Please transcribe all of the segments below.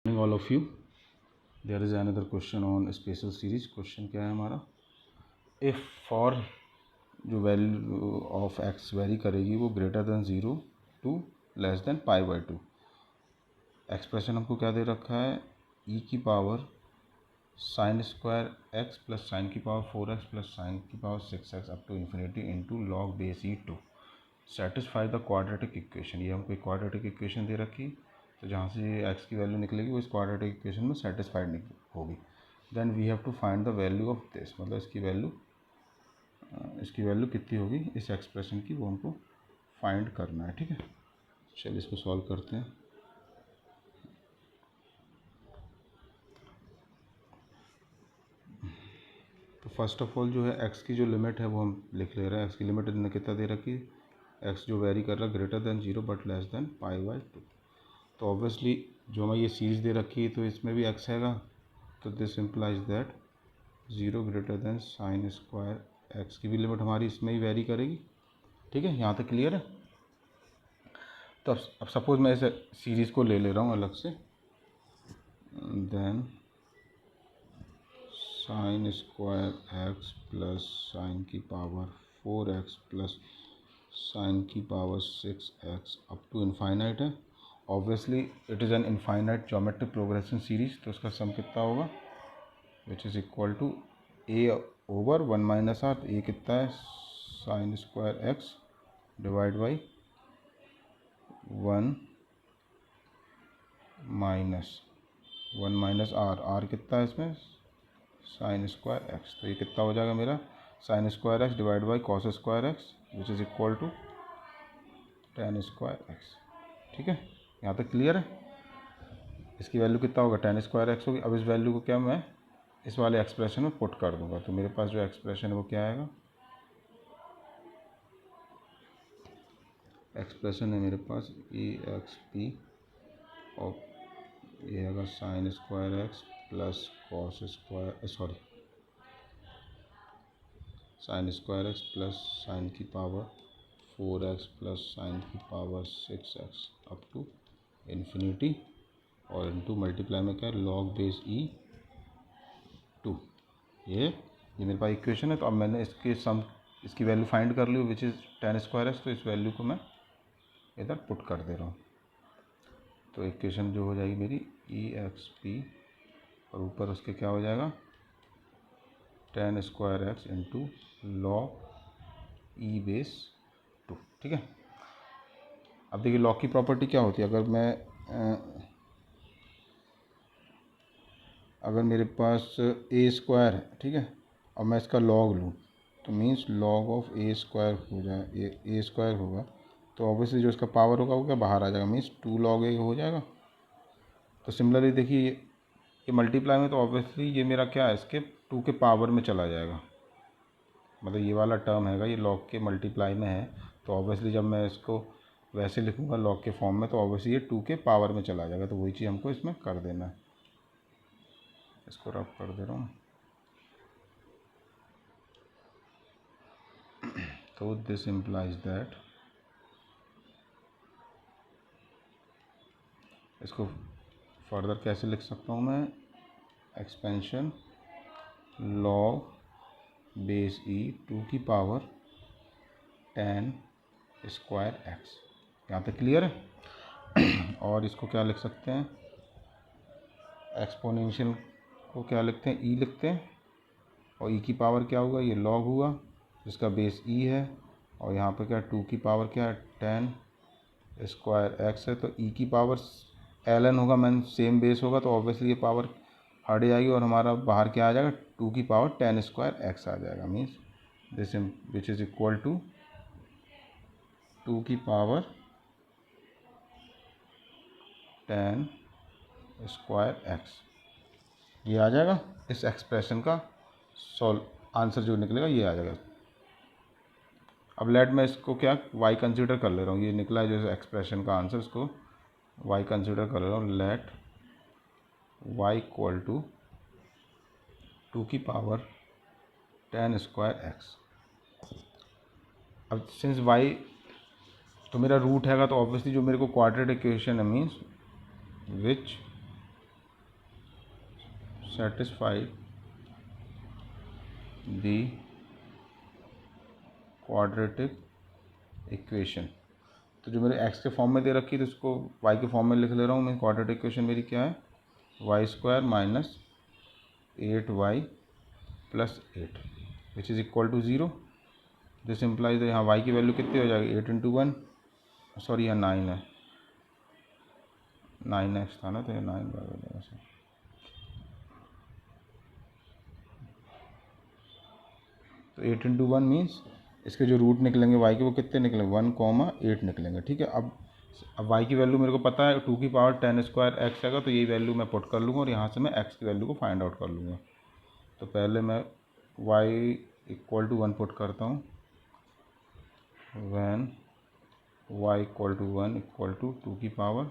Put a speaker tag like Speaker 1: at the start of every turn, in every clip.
Speaker 1: Morning all of you. There is another question on special series. Question क्या है हमारा, if for जो value of x vary करेगी वो greater than 0 to less than π/2। Expression हमको क्या दे रखा है, e की power sine square x plus sine की पावर 4x प्लस साइन की power 6x up to infinity into log base e2 satisfy the quadratic equation. ये हमको एक क्वाड्रेटिक इक्वेशन दे रखी, तो जहाँ से x की वैल्यू निकलेगी वो इस क्वाड्रेटिक इक्वेशन में सेटिस्फाइड होगी। Then we have to find the value of this, मतलब इसकी वैल्यू कितनी होगी इस एक्सप्रेशन की, वो हमको फाइंड करना है। ठीक है, चलिए इसको सॉल्व करते हैं। तो फर्स्ट ऑफ ऑल जो है x की जो लिमिट है वो हम लिख ले रहे हैं। x की लिमिट इन्होंने कितना दे रखी, x जो वेरी कर रहा है greater than 0 but less than π/2। तो ऑब्वियसली जो हमें ये सीरीज दे रखी है तो इसमें भी x हैगा, तो this implies that 0 greater than sine square x की भी लिमिट हमारी इसमें ही वेरी करेगी। ठीक है, यहाँ तक क्लियर है। तो अब सपोज मैं इस सीरीज़ को ले रहा हूँ अलग से, then sine square x plus sine की पावर 4x प्लस साइन की power 6x up to infinite है। Obviously it is an infinite geometric progression series, तो उसका सम कितना होगा, which is equal to a over 1 minus r. तो ये कितना है, sine square x divide by 1 minus r कितना है इसमें, साइन स्क्वायर एक्स। तो ये कितना हो जाएगा मेरा, sine square x divide by cos square x which is equal to tan square x. ठीक है, यहाँ तक क्लियर है। इसकी वैल्यू कितना होगा, टेन स्क्वायर एक्स होगी। अब इस वैल्यू को क्या मैं इस वाले एक्सप्रेशन में पुट कर दूंगा, तो मेरे पास जो एक्सप्रेशन है वो क्या आएगा, एक्सप्रेशन है मेरे पास EXP और ये आएगा sine square x plus cos square sine square x plus sine की पावर 4x प्लस साइन की power 6x up to infinity और इनटू मल्टीप्लाई में क्या है, लॉग बेस E2। ये मेरे पास इक्वेशन है। तो अब मैंने इसकी वैल्यू फाइंड कर ली which is ten square x, तो इस वैल्यू को मैं इधर पुट कर दे रहा हूँ। तो इक्वेशन जो हो जाएगी मेरी EXP और ऊपर उसके क्या हो जाएगा, ten square x into log E base 2। ठीक है, अब देखिए लॉग की प्रॉपर्टी क्या होती है, अगर मेरे पास a स्क्वायर है, ठीक है, और मैं इसका लॉग लूँ तो means log of a square हो जाए, a स्क्वायर होगा, तो ऑब्वियसली जो इसका पावर होगा वो क्या बाहर आ जाएगा, मीन्स 2 log a हो जाएगा। तो सिमिलरली देखिए ये मल्टीप्लाई में, तो ऑब्वियसली ये मेरा क्या है, इसके 2 के पावर में चला जाएगा, मतलब ये वाला टर्म हैगा ये लॉग के मल्टीप्लाई में है। तो ऑब्वियसली जब मैं इसको वैसे लिखूँगा लॉग के फॉर्म में, तो ऑब्वियसली ये 2 के पावर में चला जाएगा। तो वही चीज़ हमको इसमें कर देना है, इसको रब कर दे रहा हूँ। तो दिस इम्प्लाइज दैट, इसको फर्दर कैसे लिख सकता हूँ मैं, एक्सपेंशन लॉग बेस E2 की पावर 10 स्क्वायर एक्स। यहाँ तक क्लियर है। और इसको क्या लिख सकते हैं, एक्सपोनेंशियल को क्या लिखते हैं, E लिखते हैं, और E की पावर क्या होगा, ये लॉग हुआ जिसका बेस E है, और यहाँ पर क्या 2 की पावर क्या है 10 स्क्वायर एक्स है। तो E की पावर ln होगा, मैन सेम बेस होगा, तो ऑब्वियसली ये पावर हट जाएगी और हमारा बाहर क्या आ जाएगा, 2 की पावर 10 स्क्वायर एक्स आ जाएगा। Means this which is equal to 2 की पावर 10 स्क्वायर एक्स। ये आ जाएगा इस एक्सप्रेशन का आंसर जो निकलेगा, ये आ जाएगा। अब लेट मैं इसको क्या y कंसीडर कर ले रहा हूँ, ये निकला है जो एक्सप्रेशन का आंसर, इसको y कंसीडर कर ले रहा हूँ। लेट y इक्वल टू 2 की पावर 10 स्क्वायर एक्स। अब सिंस y तो मेरा रूट हैगा, तो ऑब्वियसली जो मेरे को क्वाड्रेटिक इक्वेशन है means which satisfy the quadratic equation। तो जो मेरे x के फॉर्म में दे रखी है तो इसको y के फॉर्म में लिख ले रहा हूँ मैं। क्वाड्रेटिक इक्वेशन मेरी क्या है, y square minus 8y plus 8 which is equal to 0। This implies यहाँ y की वैल्यू कितनी हो जाएगी, 8 इंटू 1, सॉरी यहाँ 9 है, 9x था ना, तो ये 9 बार हो जाएगा सर। तो 8 इंटू 1 मीन्स इसके जो रूट निकलेंगे y के वो कितने निकलेंगे, 1,8 निकलेंगे। ठीक है, अब y की वैल्यू मेरे को पता है 2 की पावर 10 स्क्वायर x आएगा, तो यही वैल्यू मैं पुट कर लूँगा और यहाँ से मैं x की वैल्यू को फाइंड आउट कर लूँगा। तो पहले मैं y इक्वल टू 1 पुट करता हूँ, when y equal to 1 equal to 2 की power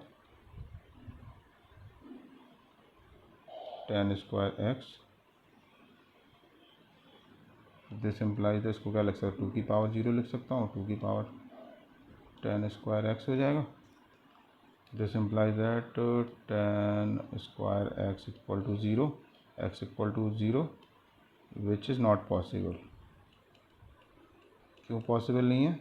Speaker 1: 10 square x। This implies इसको क्या लिख सकता हूँ, 2 की पावर 0 लिख सकता हूँ, 2 की पावर 10 स्क्वायर x हो जाएगा। This implies that 10 square x equal to 0, x equal to 0 which is not possible. क्यों पॉसिबल नहीं है,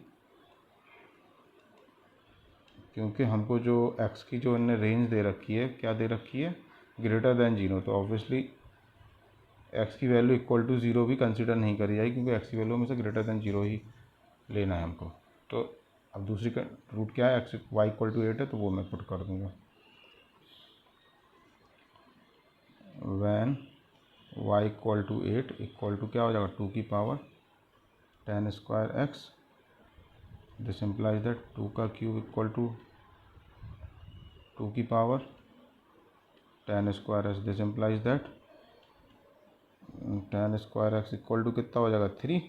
Speaker 1: क्योंकि हमको जो x की जो इन्हें रेंज दे रखी है, क्या दे रखी है, ग्रेटर देन 0, तो ऑब्वियसली x की वैल्यू इक्वल टू 0 भी कंसिडर नहीं करी जाएगी, क्योंकि x की वैल्यू में से ग्रेटर देन 0 ही लेना है हमको। तो अब दूसरी का रूट क्या है, y इक्वल टू 8 है, तो वो मैं पुट कर दूँगा। When y equal to 8 equal to क्या हो जाएगा, 2 की power 10 square x। This implies that 2 का क्यूब इक्वल टू 2 की power 10 square x। This implies that 10 square x equal to कितना हो जाएगा, 3।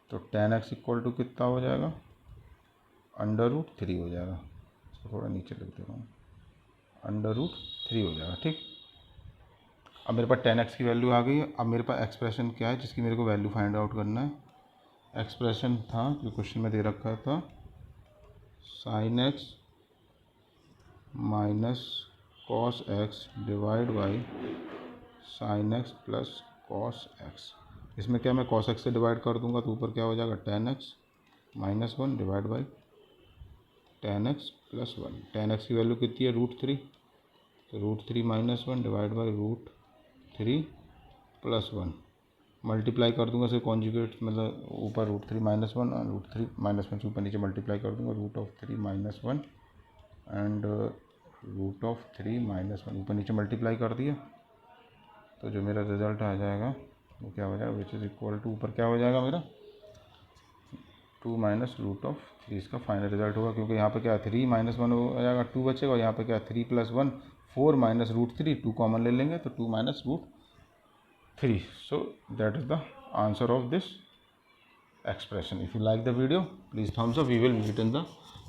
Speaker 1: तो 10x इक्वल टू कितना हो जाएगा, अंडर रूट 3 हो जाएगा। इसको थोड़ा नीचे लिख दे रहा हूँ, अंडर रूट 3 हो जाएगा। ठीक, अब मेरे पास 10x की वैल्यू आ गई है। अब मेरे पास एक्सप्रेशन क्या है जिसकी मेरे को वैल्यू फाइंड आउट करना है। एक्सप्रेशन था जो क्वेश्चन में दे रखा था, sine x minus cos x divide by sine x plus cos x। इसमें क्या मैं कॉस x से डिवाइड कर दूंगा तो ऊपर क्या हो जाएगा, 10x minus 1 divide by 10x plus 1। 10x की वैल्यू कितनी है, रूट 3, तो root 3 minus 1 divide by root 3 plus 1। Multiply कर दूंगा, सिर्फ कॉन्जुगेट, मतलब ऊपर रूट 3 माइनस 1 और रूट 3 माइनस 1 से ऊपर नीचे मल्टीप्लाई कर दूंगा, root 3 minus 1 and root 3 minus 1 ऊपर नीचे मल्टीप्लाई कर दिया। तो जो मेरा रिज़ल्ट आ जाएगा वो क्या हो जाएगा, विच इज़ इक्वल टू, ऊपर क्या हो जाएगा मेरा 2 माइनस रूट 3। इसका फाइनल रिजल्ट होगा, क्योंकि यहाँ पे क्या है 3 माइनस 1 हो जाएगा, 2 बचेगा, और यहाँ पे क्या है 3 प्लस 1 4 माइनस रूट 3, 2 कॉमन ले लेंगे तो 2 minus root 3। So that is the answer of this expression. If you like the video, please thumbs up. We will meet in the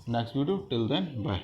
Speaker 1: next video. Till then, bye.